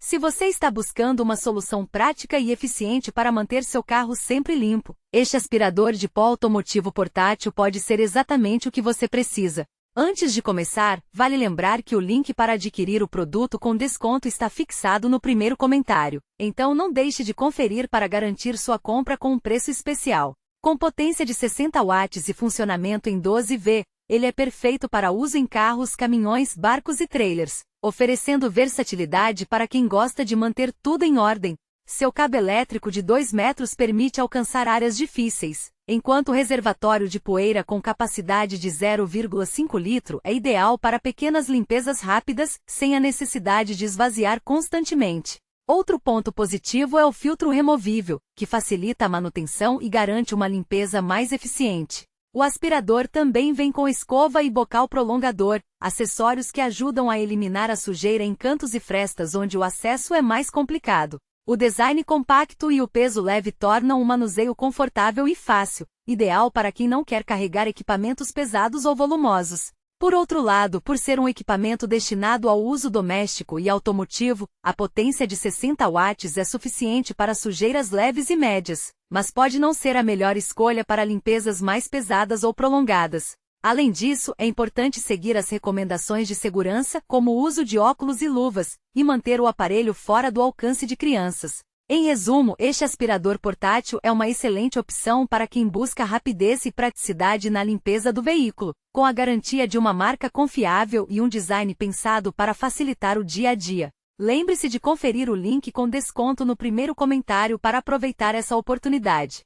Se você está buscando uma solução prática e eficiente para manter seu carro sempre limpo, este aspirador de pó automotivo portátil pode ser exatamente o que você precisa. Antes de começar, vale lembrar que o link para adquirir o produto com desconto está fixado no primeiro comentário, então não deixe de conferir para garantir sua compra com um preço especial. Com potência de 60 watts e funcionamento em 12V, ele é perfeito para uso em carros, caminhões, barcos e trailers, oferecendo versatilidade para quem gosta de manter tudo em ordem. Seu cabo elétrico de 2 metros permite alcançar áreas difíceis, enquanto o reservatório de poeira com capacidade de 0,5 litro é ideal para pequenas limpezas rápidas, sem a necessidade de esvaziar constantemente. Outro ponto positivo é o filtro removível, que facilita a manutenção e garante uma limpeza mais eficiente. O aspirador também vem com escova e bocal prolongador, acessórios que ajudam a eliminar a sujeira em cantos e frestas onde o acesso é mais complicado. O design compacto e o peso leve tornam o manuseio confortável e fácil, ideal para quem não quer carregar equipamentos pesados ou volumosos. Por outro lado, por ser um equipamento destinado ao uso doméstico e automotivo, a potência de 60 watts é suficiente para sujeiras leves e médias, mas pode não ser a melhor escolha para limpezas mais pesadas ou prolongadas. Além disso, é importante seguir as recomendações de segurança, como o uso de óculos e luvas, e manter o aparelho fora do alcance de crianças. Em resumo, este aspirador portátil é uma excelente opção para quem busca rapidez e praticidade na limpeza do veículo, com a garantia de uma marca confiável e um design pensado para facilitar o dia a dia. Lembre-se de conferir o link com desconto no primeiro comentário para aproveitar essa oportunidade.